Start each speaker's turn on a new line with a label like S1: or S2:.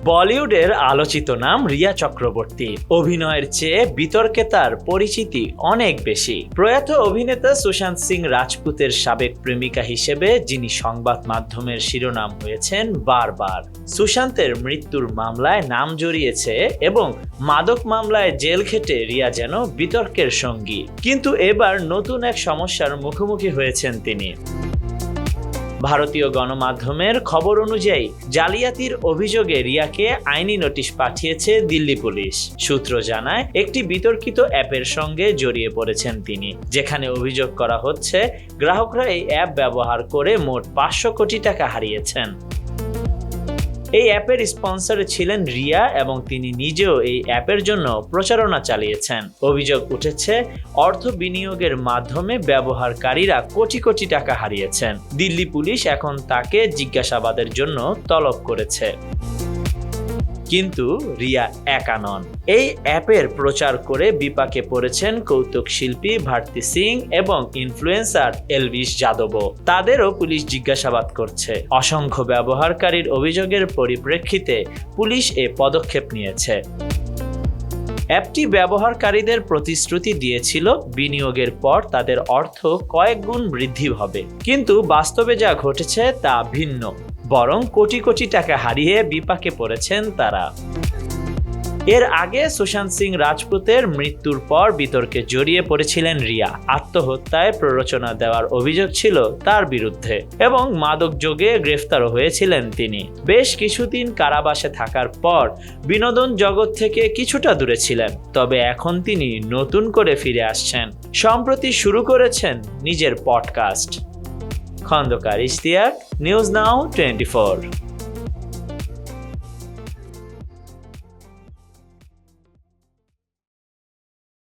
S1: বলিউডের আলোচিত নাম রিয়া চক্রবর্তী। অভিনয়ের চেয়ে বিতর্কে তার পরিচিতি অনেক বেশি। প্রয়াত অভিনেতা সুশান্ত সিং রাজপুতের সাবেক প্রেমিকা হিসেবে যিনি সংবাদ মাধ্যমের শিরোনাম হয়েছেন বারবার। সুশান্তের মৃত্যুর মামলায় নাম জড়িয়েছে এবং মাদক মামলায় জেল খেটে রিয়া যেন বিতর্কের সঙ্গী। কিন্তু এবার নতুন এক সমস্যার মুখোমুখি হয়েছেন তিনি। ভারতীয় গণমাধ্যমের খবর অনুযায়ী জালিয়াতির অভিযোগে রিয়াকে আইনি নোটিশ পাঠিয়েছে দিল্লি পুলিশ। সূত্র জানায়, একটি বিতর্কিত অ্যাপের সঙ্গে জড়িয়ে পড়েছেন তিনি, যেখানে অভিযোগ করা হচ্ছে গ্রাহকরা এই অ্যাপ ব্যবহার করে মোট 500 কোটি টাকা হারিয়েছেন। এই অ্যাপের স্পন্সরে ছিলেন রিয়া এবং তিনি নিজেও এই অ্যাপের জন্য প্রচারণা চালিয়েছেন। অভিযোগ উঠেছে, অর্থ বিনিয়োগের মাধ্যমে ব্যবহারকারীরা কোটি কোটি টাকা হারিয়েছেন। দিল্লি পুলিশ এখন তাকে জিজ্ঞাসাবাদের জন্য তলব করেছে। কিন্তু রিয়া একা নন। এই অ্যাপের প্রচার করে বিপাকে পড়েছেন কৌতুক শিল্পী ভারতী সিং এবং ইনফ্লুয়েন্সার এলভিস যাদবও। তাদেরও পুলিশ জিজ্ঞাসাবাদ করছে। অসংখ্য ব্যবহারকারীর অভিযোগের পরিপ্রেক্ষিতে পুলিশ এ পদক্ষেপ নিয়েছে। অ্যাপটি ব্যবহারকারীদের প্রতিশ্রুতি দিয়েছিল বিনিয়োগের পর তাদের অর্থ কয়েক গুণ বৃদ্ধি হবে, কিন্তু বাস্তবে যা ঘটেছে তা ভিন্ন। বরং কোটি কোটি টাকা হারিয়ে বিপাকে পড়েছেন তারা। এর আগে সুশান্ত সিং রাজপুতের মৃত্যুর পর বিতর্কে জড়িয়ে পড়েছিলেন রিয়া। আত্মহত্যায় প্ররোচনা দেওয়ার অভিযোগ ছিল তার বিরুদ্ধে এবং মাদক যোগে গ্রেফতারও হয়েছিলেন তিনি। বেশ কিছুদিন কারাবাসে থাকার পর বিনোদন জগৎ থেকে কিছুটা দূরে ছিলেন, তবে এখন তিনি নতুন করে ফিরে আসছেন। সম্প্রতি শুরু করেছেন নিজের podcast. Khandaker Ishtiaque, news now 24।